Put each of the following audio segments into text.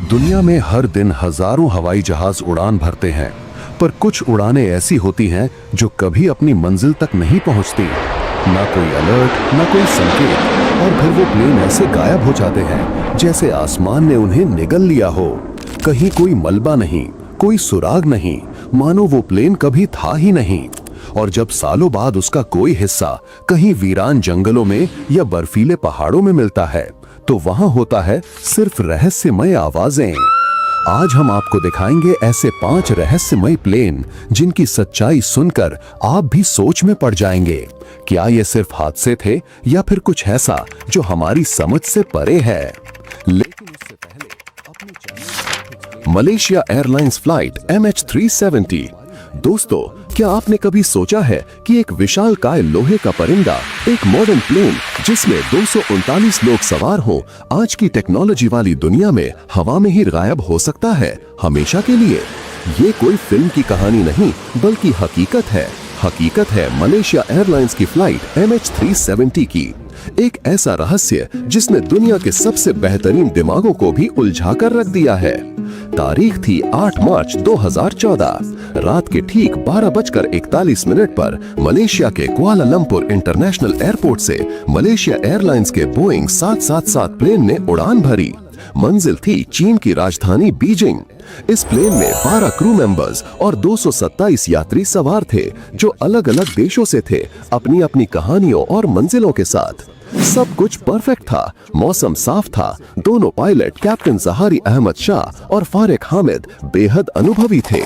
दुनिया में हर दिन हजारों हवाई जहाज उड़ान भरते हैं, पर कुछ उड़ानें ऐसी होती हैं जो कभी अपनी मंजिल तक नहीं पहुंचती। ना कोई अलर्ट, ना कोई संकेत, और फिर वो प्लेन ऐसे गायब हो जाते हैं जैसे आसमान ने उन्हें निगल लिया हो। कहीं कोई मलबा नहीं, कोई सुराग नहीं, मानो वो प्लेन कभी था ही नहीं। और जब सालों बाद उसका कोई हिस्सा कहीं वीरान जंगलों में या बर्फीले पहाड़ों में मिलता है, तो वहां होता है सिर्फ रहस्यमय आवाजें। आज हम आपको दिखाएंगे ऐसे 5 रहस्यमय प्लेन जिनकी सच्चाई सुनकर आप भी सोच में पड़ जाएंगे। क्या ये सिर्फ हादसे थे या फिर कुछ ऐसा जो हमारी समझ से परे है? लेकिन उससे पहले अपनी मलेशिया एयरलाइंस फ्लाइट MH370। दोस्तों, क्या आपने कभी सोचा है कि एक विशालकाय लोहे का परिंदा, एक मॉडर्न प्लेन जिसमें 239 लोग सवार हो, आज की टेक्नोलॉजी वाली दुनिया में हवा में ही गायब हो सकता है हमेशा के लिए? ये कोई फिल्म की कहानी नहीं, बल्कि हकीकत है मलेशिया एयरलाइंस की फ्लाइट MH370 की। एक ऐसा रहस्य जिसने दुनिया के सबसे बेहतरीन दिमागों को भी उलझा कर रख दिया है। तारीख थी 8 मार्च 2014। रात के ठीक 12:41 पर मलेशिया के कुआलालंपुर इंटरनेशनल एयरपोर्ट से मलेशिया एयरलाइंस के बोइंग 777 प्लेन ने उड़ान भरी। मंजिल थी चीन की राजधानी बीजिंग। इस प्लेन में 12 क्रू मेंबर्स और 227 यात्री सवार थे, जो अलग अलग देशों से थे, अपनी अपनी कहानियों और मंजिलों के साथ। सब कुछ परफेक्ट था, मौसम साफ था, दोनों पायलट कैप्टन जहारी अहमद शाह और फारिक हामिद बेहद अनुभवी थे।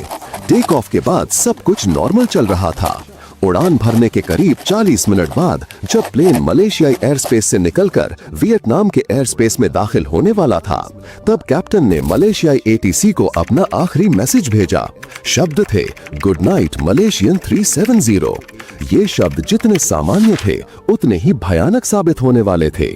टेक ऑफ के बाद सब कुछ नॉर्मल चल रहा था। उड़ान भरने के करीब 40 मिनट बाद जब प्लेन मलेशियाई एयर स्पेस से निकलकर वियतनाम के एयर स्पेस में दाखिल होने वाला था, तब कैप्टन ने मलेशियाई ATC को अपना आखिरी मैसेज भेजा। शब्द थे, गुड नाइट मलेशियन 370। ये शब्द जितने सामान्य थे उतने ही भयानक साबित होने वाले थे,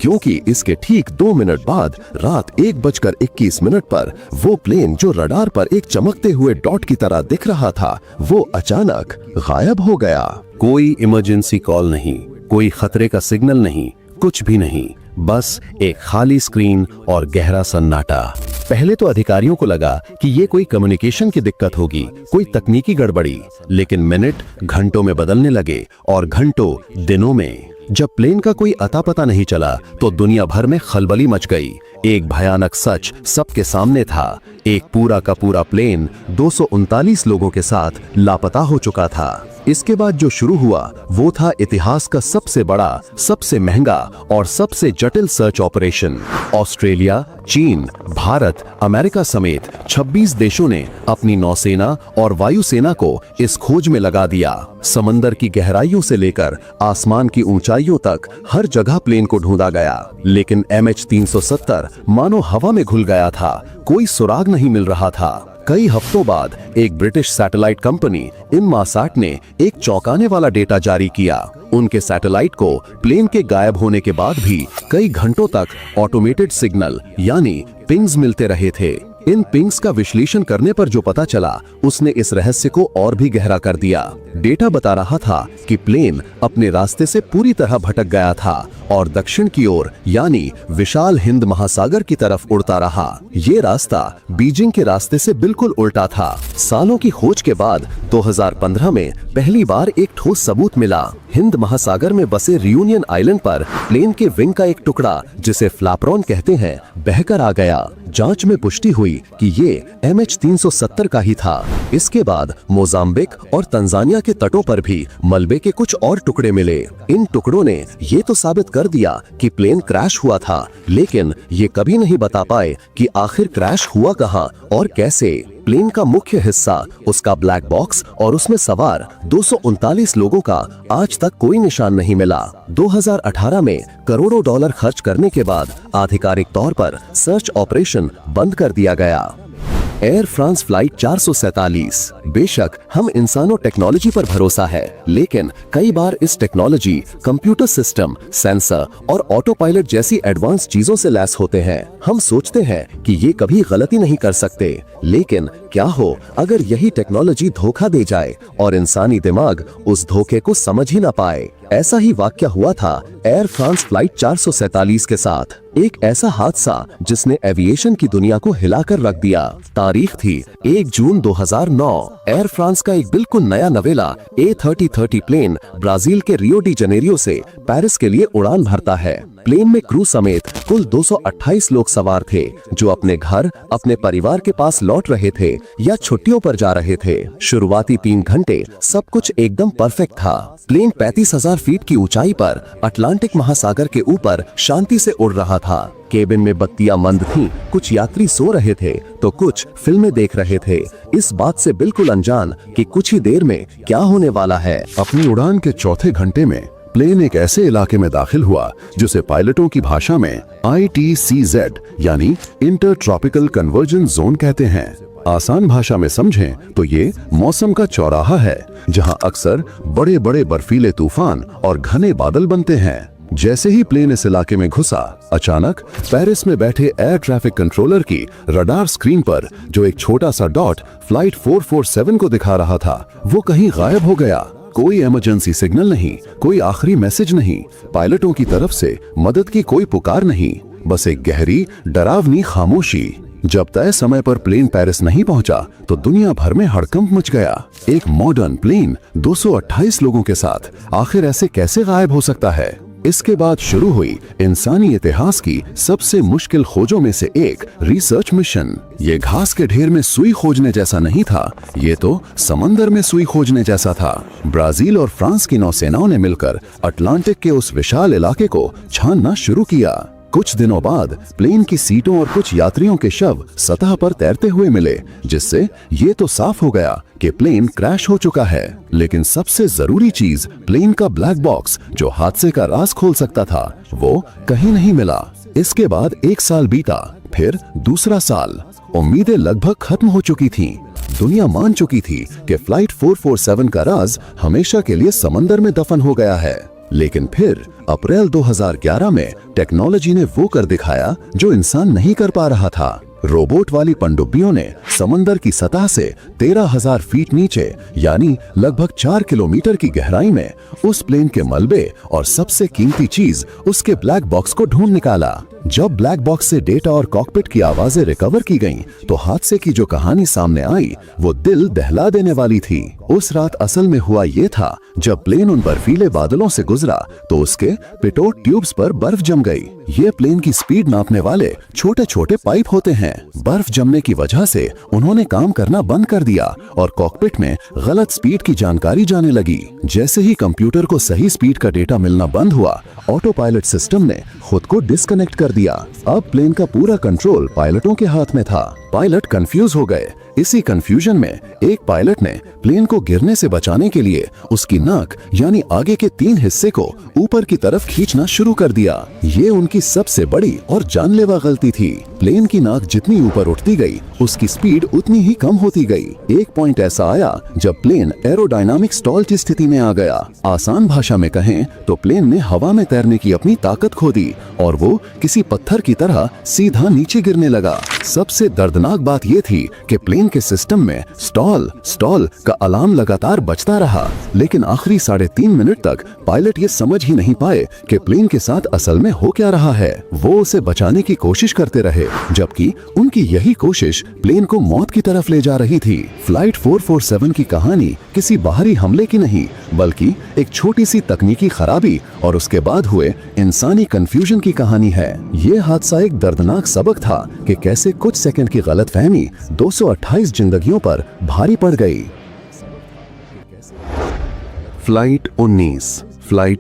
क्योंकि इसके ठीक 2 मिनट बाद रात 1:21 पर वो प्लेन जो रडार पर एक चमकते हुए डॉट की तरह दिख रहा था, वो अचानक गायब हो गया। कोई इमरजेंसी कॉल नहीं, कोई खतरे का सिग्नल नहीं, कुछ भी नहीं, बस एक खाली स्क्रीन और गहरा सन्नाटा। पहले तो अधिकारियों को लगा कि ये कोई कम्युनिकेशन की दिक्कत होगी, कोई तकनीकी गड़बड़ी, लेकिन मिनट घंटों में बदलने लगे और घंटों दिनों में। जब प्लेन का कोई अता पता नहीं चला तो दुनिया भर में खलबली मच गई। एक भयानक सच सबके सामने था, एक पूरा का पूरा प्लेन 239 लोगों के साथ लापता हो चुका था। इसके बाद जो शुरू हुआ वो था इतिहास का सबसे बड़ा, सबसे महंगा और सबसे जटिल सर्च ऑपरेशन। ऑस्ट्रेलिया, चीन, भारत, अमेरिका समेत 26 देशों ने अपनी नौसेना और वायुसेना को इस खोज में लगा दिया। समंदर की गहराइयों से लेकर आसमान की ऊंचाइयों तक हर जगह प्लेन को ढूंढा गया, लेकिन MH370 मानो हवा में घुल गया था। कोई सुराग नहीं मिल रहा था। कई हफ्तों बाद एक ब्रिटिश सैटेलाइट कंपनी इनमासाट ने एक चौंकाने वाला डेटा जारी किया। उनके सैटेलाइट को प्लेन के गायब होने के बाद भी कई घंटों तक ऑटोमेटेड सिग्नल यानी पिंग्स मिलते रहे थे। इन पिंग्स का विश्लेषण करने पर जो पता चला, उसने इस रहस्य को और भी गहरा कर दिया। डेटा बता रहा था कि प्लेन अपने रास्ते से पूरी तरह भटक गया था और दक्षिण की ओर यानी विशाल हिंद महासागर की तरफ उड़ता रहा। ये रास्ता बीजिंग के रास्ते से बिल्कुल उल्टा था। सालों की खोज के बाद 2015 में पहली बार एक ठोस सबूत मिला। हिंद महासागर में बसे रियूनियन आइलैंड पर प्लेन के विंग का एक टुकड़ा, जिसे फ्लैपरॉन कहते हैं, बहकर आ गया। जांच में पुष्टि हुई कि ये MH370 का ही था। इसके बाद मोजाम्बिक और तंजानिया के तटों पर भी मलबे के कुछ और टुकड़े मिले। इन टुकड़ों ने ये तो साबित कर दिया कि प्लेन क्रैश हुआ था, लेकिन ये कभी नहीं बता पाए कि आखिर क्रैश हुआ कहां और कैसे। प्लेन का मुख्य हिस्सा, उसका ब्लैक बॉक्स और उसमें सवार 239 लोगों का आज तक कोई निशान नहीं मिला। 2018 में करोड़ों डॉलर खर्च करने के बाद आधिकारिक तौर पर सर्च ऑपरेशन बंद कर दिया गया। Air France flight 447। बेशक हम इंसानों टेक्नोलॉजी पर भरोसा है, लेकिन कई बार इस टेक्नोलॉजी कंप्यूटर सिस्टम, सेंसर और ऑटो पायलट जैसी एडवांस चीजों से लैस होते हैं। हम सोचते हैं कि ये कभी गलती नहीं कर सकते, लेकिन क्या हो अगर यही टेक्नोलॉजी धोखा दे जाए और इंसानी दिमाग उस धोखे को समझ ही ना पाए। ऐसा ही वाकया हुआ था एयर फ्रांस फ्लाइट 447 के साथ। एक ऐसा हादसा जिसने एविएशन की दुनिया को हिलाकर रख दिया। तारीख थी 1 जून 2009। एयर फ्रांस का एक बिल्कुल नया नवेला A330 प्लेन ब्राजील के रियो डी जनेरियो से पेरिस के लिए उड़ान भरता है। प्लेन में क्रू समेत कुल 228 लोग सवार थे, जो अपने घर, अपने परिवार के पास लौट रहे थे या छुट्टियों पर जा रहे थे। शुरुआती 3 घंटे सब कुछ एकदम परफेक्ट था। प्लेन 35,000 फीट की ऊंचाई पर अटलांटिक महासागर के ऊपर शांति से उड़ रहा था। केबिन में बत्तियां मंद थीं, कुछ यात्री सो रहे थे तो कुछ फिल्में देख रहे थे, इस बात से बिल्कुल अनजान कि कुछ ही देर में क्या होने वाला है। अपनी उड़ान के चौथे घंटे में प्लेन एक ऐसे इलाके में दाखिल हुआ जिसे पायलटों की भाषा में ITCZ यानी इंटर ट्रॉपिकल कन्वर्जेंस जोन कहते हैं। आसान भाषा में समझें तो ये मौसम का चौराहा है, जहां अक्सर बड़े बड़े बर्फीले तूफान और घने बादल बनते हैं। जैसे ही प्लेन इस इलाके में घुसा, अचानक पेरिस में बैठे एयर ट्रैफिक कंट्रोलर की रडार स्क्रीन पर जो एक छोटा सा डॉट फ्लाइट 447 को दिखा रहा था, वो कहीं गायब हो गया। कोई इमरजेंसी सिग्नल नहीं, कोई आखिरी मैसेज नहीं, पायलटों की तरफ से मदद की कोई पुकार नहीं, बस एक गहरी डरावनी खामोशी। जब तय समय पर प्लेन पेरिस नहीं पहुंचा तो दुनिया भर में हड़कंप मच गया। एक मॉडर्न प्लेन 228 लोगों के साथ आखिर ऐसे कैसे गायब हो सकता है? इसके बाद शुरू हुई इंसानी इतिहास की सबसे मुश्किल खोजों में से एक रिसर्च मिशन। ये घास के ढेर में सुई खोजने जैसा नहीं था, ये तो समंदर में सुई खोजने जैसा था। ब्राजील और फ्रांस की नौसेनाओं ने मिलकर अटलांटिक के उस विशाल इलाके को छानना शुरू किया। कुछ दिनों बाद प्लेन की सीटों और कुछ यात्रियों के शव सतह पर तैरते हुए मिले, जिससे ये तो साफ हो गया कि प्लेन क्रैश हो चुका है। लेकिन सबसे जरूरी चीज, प्लेन का ब्लैक बॉक्स जो हादसे का राज खोल सकता था, वो कहीं नहीं मिला। इसके बाद 1 साल बीता, फिर दूसरा साल। उम्मीदें लगभग खत्म हो चुकी थीं। दुनिया मान चुकी थी कि फ्लाइट 447 का राज हमेशा के लिए समंदर में दफन हो गया है। लेकिन फिर अप्रैल 2011 में टेक्नोलॉजी ने वो कर दिखाया जो इंसान नहीं कर पा रहा था। रोबोट वाली पनडुब्बियों ने समंदर की सतह से 13,000 फीट नीचे, यानी लगभग 4 किलोमीटर की गहराई में, उस प्लेन के मलबे और सबसे कीमती चीज, उसके ब्लैक बॉक्स को ढूंढ निकाला। जब ब्लैक बॉक्स से डेटा और कॉकपिट की आवाजें रिकवर की गईं, तो हादसे की जो कहानी सामने आई वो दिल दहला देने वाली थी। उस रात असल में हुआ ये था, जब प्लेन उन बर्फीले बादलों से गुजरा तो उसके पिटोट ट्यूब्स पर बर्फ जम गई। ये प्लेन की स्पीड नापने वाले छोटे छोटे पाइप होते हैं। बर्फ जमने की वजह से उन्होंने काम करना बंद कर दिया और कॉकपिट में गलत स्पीड की जानकारी जाने लगी। जैसे ही कंप्यूटर को सही स्पीड का डेटा मिलना बंद हुआ, ऑटो पायलट सिस्टम ने खुद को डिस्कनेक्ट कर दिया। अब प्लेन का पूरा कंट्रोल पायलटों के हाथ में था। पायलट कंफ्यूज हो गए। इसी कंफ्यूजन में एक पायलट ने प्लेन को गिरने से बचाने के लिए उसकी नाक यानी आगे के 3 हिस्से को ऊपर की तरफ खींचना शुरू कर दिया। ये उनकी सबसे बड़ी और जानलेवा गलती थी। प्लेन की नाक जितनी ऊपर उठती गई, उसकी स्पीड उतनी ही कम होती गई। एक पॉइंट ऐसा आया जब प्लेन एरोडायनामिक स्टॉल की स्थिति में आ गया। आसान भाषा में कहें तो प्लेन ने हवा में तैरने की अपनी ताकत खो दी और वो किसी पत्थर की तरह सीधा नीचे गिरने लगा। सबसे दर्दनाक बात यह थी कि प्लेन के सिस्टम में स्टॉल का अलार्म लगातार बजता रहा, लेकिन आखिरी 3.5 मिनट तक पायलट ये समझ ही नहीं पाए कि प्लेन के साथ असल में हो क्या रहा है। वो उसे बचाने की कोशिश करते रहे, जबकि उनकी यही कोशिश प्लेन को मौत की तरफ ले जा रही थी। फ्लाइट 447 की कहानी किसी बाहरी हमले की नहीं, बल्कि एक छोटी सी तकनीकी खराबी और उसके बाद हुए इंसानी कंफ्यूजन की कहानी है। ये हादसा एक दर्दनाक सबक था कि कैसे कुछ सेकंड की गलतफहमी 228 जिंदगियों पर भारी पड़ गई। फ्लाइट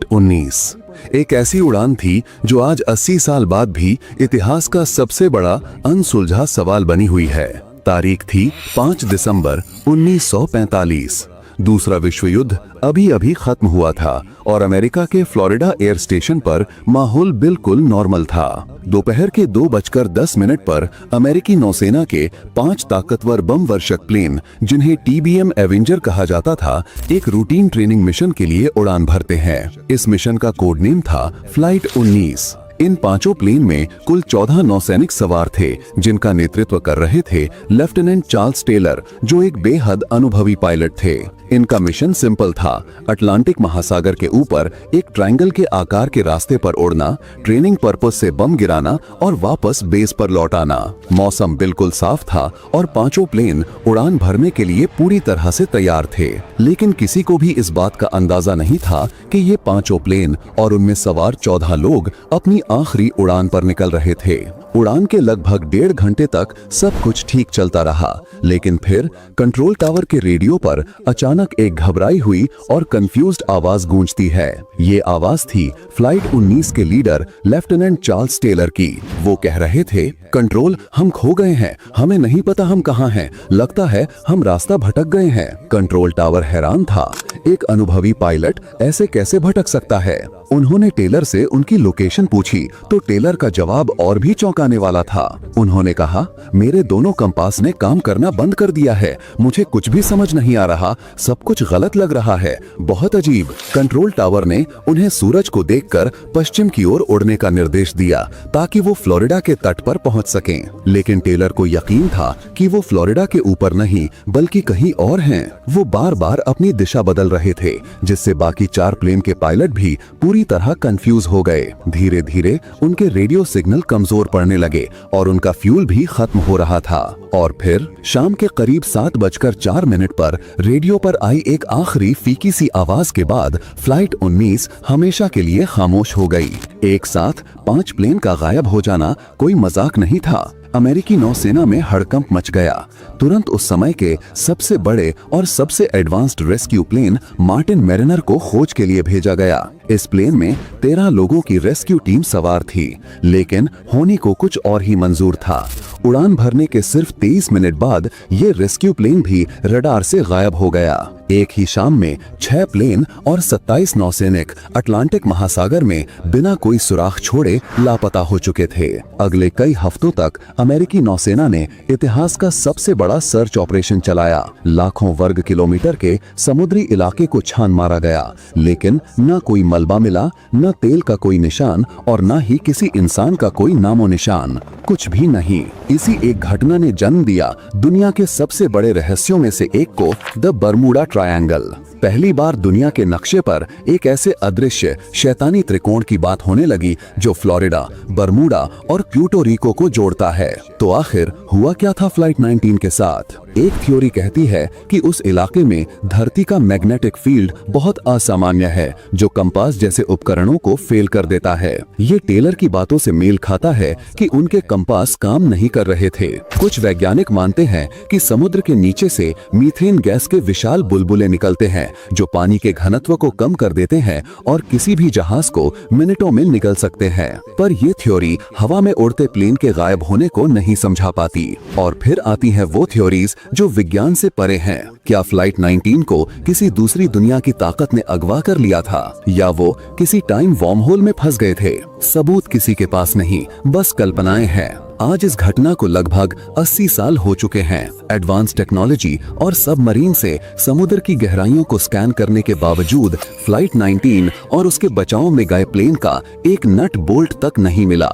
19 एक ऐसी उड़ान थी जो आज 80 साल बाद भी इतिहास का सबसे बड़ा अनसुलझा सवाल बनी हुई है। तारीख थी 5 दिसंबर 1945। दूसरा विश्व युद्ध अभी अभी खत्म हुआ था और अमेरिका के फ्लोरिडा एयर स्टेशन पर माहौल बिल्कुल नॉर्मल था। दोपहर के 2:10 पर अमेरिकी नौसेना के 5 ताकतवर बम वर्षक प्लेन, जिन्हें TBM एवेंजर कहा जाता था, एक रूटीन ट्रेनिंग मिशन के लिए उड़ान भरते हैं। इस मिशन का कोड नेम था फ्लाइट 19। इन 5 प्लेन में कुल 14 नौसैनिक सवार थे, जिनका नेतृत्व कर रहे थे लेफ्टिनेंट चार्ल्स टेलर, जो एक बेहद अनुभवी पायलट थे। इनका मिशन सिंपल था, अटलांटिक महासागर के ऊपर एक ट्रायंगल के आकार के रास्ते पर उड़ना, ट्रेनिंग पर्पस से बम गिराना और वापस बेस पर लौटाना। मौसम बिल्कुल साफ था और पांचों प्लेन उड़ान भरने के लिए पूरी तरह से तैयार थे। लेकिन किसी को भी इस बात का अंदाजा नहीं था कि ये पांचों प्लेन और उनमें सवार 14 लोग अपनी आखिरी उड़ान पर निकल रहे थे। उड़ान के लगभग 1.5 घंटे तक सब कुछ ठीक चलता रहा, लेकिन फिर कंट्रोल टावर के रेडियो पर अचानक एक घबराई हुई और कंफ्यूज्ड आवाज गूंजती है। ये आवाज थी फ्लाइट 19 के लीडर लेफ्टिनेंट चार्ल्स टेलर की। वो कह रहे थे, कंट्रोल, हम खो गए हैं, हमें नहीं पता हम कहाँ हैं, लगता है हम रास्ता भटक गए हैं। कंट्रोल टावर हैरान था, एक अनुभवी पायलट ऐसे कैसे भटक सकता है। उन्होंने टेलर से उनकी लोकेशन पूछी तो टेलर का जवाब और भी चौंकाने वाला था। उन्होंने कहा, मेरे दोनों कंपास ने काम करना बंद कर दिया है, मुझे कुछ भी समझ नहीं आ रहा, सब कुछ गलत लग रहा है, बहुत अजीब। कंट्रोल टावर ने उन्हें सूरज को देखकर पश्चिम की ओर उड़ने का निर्देश दिया ताकि वो फ्लोरिडा के तट पर पहुंच सकें। लेकिन टेलर को यकीन था कि वो फ्लोरिडा के ऊपर नहीं बल्कि कहीं और हैं। वो बार बार अपनी दिशा बदल रहे थे, जिससे बाकी 4 प्लेन के पायलट भी पूरी तरह कंफ्यूज हो गए। धीरे धीरे उनके रेडियो सिग्नल कमजोर पड़ने लगे और उनका फ्यूल भी खत्म हो रहा था। और फिर शाम के करीब 7:04 पर रेडियो पर आई एक आखिरी फीकी सी आवाज के बाद फ्लाइट 19 हमेशा के लिए खामोश हो गई। एक साथ 5 प्लेन का गायब हो जाना कोई मजाक नहीं था। अमेरिकी नौसेना में हड़कंप मच गया। तुरंत उस समय के सबसे बड़े और सबसे advanced rescue plane Martin Mariner को खोज के लिए भेजा गया। इस प्लेन में 13 लोगों की रेस्क्यू टीम सवार थी, लेकिन होनी को कुछ और ही मंजूर था। उड़ान भरने के सिर्फ 23 मिनट बाद ये रेस्क्यू प्लेन भी रडार से गायब हो गया। एक ही शाम में 6 प्लेन और 27 नौसैनिक अटलांटिक महासागर में बिना कोई सुराग छोड़े लापता हो चुके थे। अगले कई हफ्तों तक अमेरिकी नौसेना ने इतिहास का सबसे बड़ा सर्च ऑपरेशन चलाया। लाखों वर्ग किलोमीटर के समुद्री इलाके को छान मारा गया, लेकिन न कोई मलबा मिला, न तेल का कोई निशान और न ही किसी इंसान का कोई नामो निशान, कुछ भी नहीं। इसी एक घटना ने जन्म दिया दुनिया के सबसे बड़े रहस्यों में से एक को, द बर्मुडा ट्रायंगल। पहली बार दुनिया के नक्शे पर एक ऐसे अदृश्य शैतानी त्रिकोण की बात होने लगी जो फ्लोरिडा, बर्मुडा और प्यूर्टो रिको को जोड़ता है। तो आखिर हुआ क्या था फ्लाइट 19 के साथ? एक थ्योरी कहती है कि उस इलाके में धरती का मैग्नेटिक फील्ड बहुत असामान्य है, जो कंपास जैसे उपकरणों को फेल कर देता है। ये टेलर की बातों से मेल खाता है कि उनके कंपास काम नहीं कर रहे थे। कुछ वैज्ञानिक मानते हैं कि समुद्र के नीचे से मीथेन गैस के विशाल बुलबुले निकलते हैं जो पानी के घनत्व को कम कर देते हैं और किसी भी जहाज को मिनटों में निगल सकते हैं। पर ये थ्योरी हवा में उड़ते प्लेन के गायब होने को नहीं समझा पाती। और फिर आती है वो थ्योरीज जो विज्ञान से परे हैं। क्या फ्लाइट 19 को किसी दूसरी दुनिया की ताकत ने अगवा कर लिया था, या वो किसी टाइम वॉर्म होल में फंस गए थे? सबूत किसी के पास नहीं, बस कल्पनाएं हैं। आज इस घटना को लगभग 80 साल हो चुके हैं। एडवांस टेक्नोलॉजी और सबमरीन से समुद्र की गहराइयों को स्कैन करने के बावजूद फ्लाइट 19 और उसके बचाव में गए प्लेन का एक नट बोल्ट तक नहीं मिला।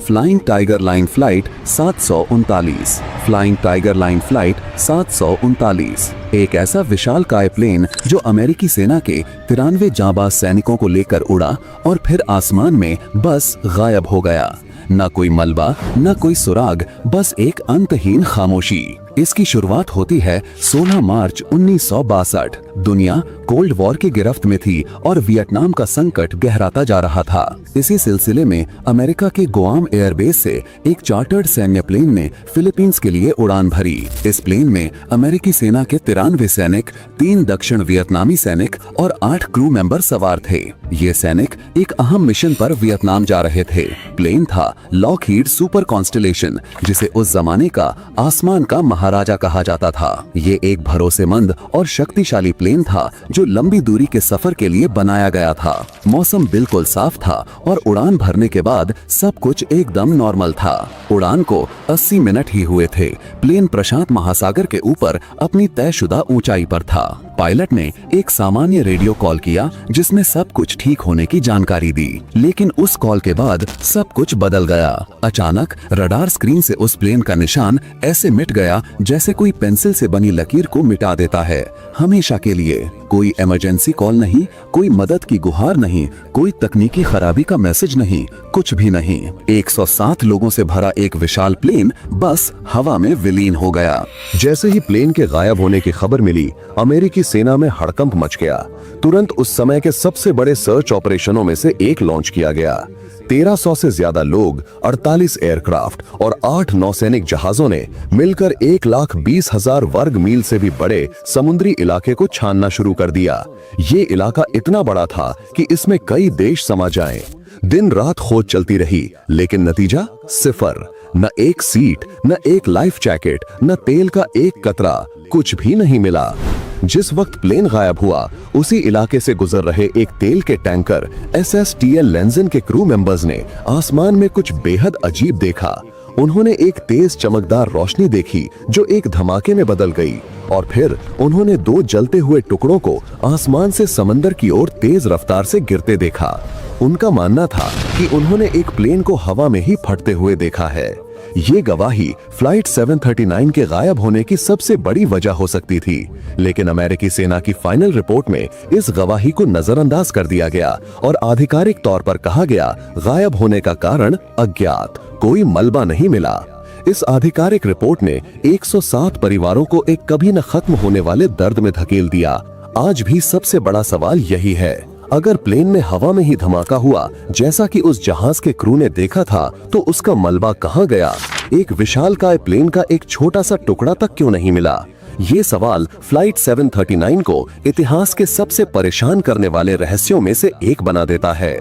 Flying tiger line flight 739। Flying tiger line flight 739 एक ऐसा विशालकाय प्लेन जो अमेरिकी सेना के 93 जांबाज सैनिकों को लेकर उड़ा और फिर आसमान में बस गायब हो गया। न कोई मलबा, न कोई सुराग, बस एक अंतहीन खामोशी। इसकी शुरुआत होती है 16 मार्च 1962। दुनिया कोल्ड वॉर की गिरफ्त में थी और वियतनाम का संकट गहराता जा रहा था। इसी सिलसिले में अमेरिका के गुआम एयरबेस से एक चार्टर्ड सैन्य प्लेन ने फिलीपींस के लिए उड़ान भरी। इस प्लेन में अमेरिकी सेना के 93 सैनिक, 3 दक्षिण वियतनामी सैनिक और 8 क्रू मेंबर सवार थे। ये सैनिक एक अहम मिशन पर वियतनाम जा रहे थे। प्लेन था लॉकहीड सुपर कॉन्स्टेलेशन, जिसे उस जमाने का आसमान का महाराजा कहा जाता था। ये एक भरोसेमंद और शक्तिशाली प्लेन था जो लंबी दूरी के सफर के लिए बनाया गया था। मौसम बिल्कुल साफ था और उड़ान भरने के बाद सब कुछ एकदम नॉर्मल था। उड़ान को 80 मिनट ही हुए थे। प्लेन प्रशांत महासागर के ऊपर अपनी तयशुदा ऊंचाई पर था। पायलट ने एक सामान्य रेडियो कॉल किया जिसमें सब कुछ ठीक होने की जानकारी दी, लेकिन उस कॉल के बाद सब कुछ बदल गया। अचानक रडार स्क्रीन से उस प्लेन का निशान ऐसे मिट गया जैसे कोई पेंसिल से बनी लकीर को मिटा देता है, हमेशा के लिए। कोई इमरजेंसी कॉल नहीं, कोई मदद की गुहार नहीं, कोई तकनीकी खराबी का मैसेज नहीं, कुछ भी नहीं। 107 लोगों से भरा एक विशाल प्लेन बस हवा में विलीन हो गया। जैसे ही प्लेन के गायब होने की खबर मिली, अमेरिकी सेना में हड़कंप मच गया। तुरंत उस समय के सबसे बड़े सर्च ऑपरेशनों में से एक लॉन्च किया गया। 1300 से ज्यादा लोग, 48 एयरक्राफ्ट और 8 नौसैनिक जहाजों ने मिलकर 1,20,000 वर्ग मील से भी बड़े समुद्री इलाके को छानना शुरू कर दिया। ये इलाका इतना बड़ा था कि इसमें कई देश समा जाएं। दिन रात खोज चलती रही, लेकिन नतीजा सिफर। न एक सीट, न एक लाइफ जैकेट, न तेल का एक कतरा, कुछ भी नहीं मिला। जिस वक्त प्लेन गायब हुआ, उसी इलाके से गुजर रहे एक तेल के टैंकर SSTL लेंजन के क्रू मेंबर्स ने आसमान में कुछ बेहद अजीब देखा। उन्होंने एक तेज चमकदार रोशनी देखी जो एक धमाके में बदल गई, और फिर उन्होंने 2 जलते हुए टुकड़ों को आसमान से समंदर की ओर तेज रफ्तार से गिरते देखा। उनका मानना था कि उन्होंने एक प्लेन को हवा में ही फटते हुए देखा है। ये गवाही फ्लाइट 739 के गायब होने की सबसे बड़ी वजह हो सकती थी, लेकिन अमेरिकी सेना की फाइनल रिपोर्ट में इस गवाही को नजरअंदाज कर दिया गया और आधिकारिक तौर पर कहा गया, गायब होने का कारण अज्ञात, कोई मलबा नहीं मिला। इस आधिकारिक रिपोर्ट ने 107 परिवारों को एक कभी न खत्म होने वाले दर्द में धकेल दिया। आज भी सबसे बड़ा सवाल यही है, अगर प्लेन में हवा में ही धमाका हुआ जैसा कि उस जहाज के क्रू ने देखा था, तो उसका मलबा कहाँ गया? एक विशालकाय प्लेन का एक छोटा सा टुकड़ा तक क्यों नहीं मिला? ये सवाल फ्लाइट 739 को इतिहास के सबसे परेशान करने वाले रहस्यों में से एक बना देता है।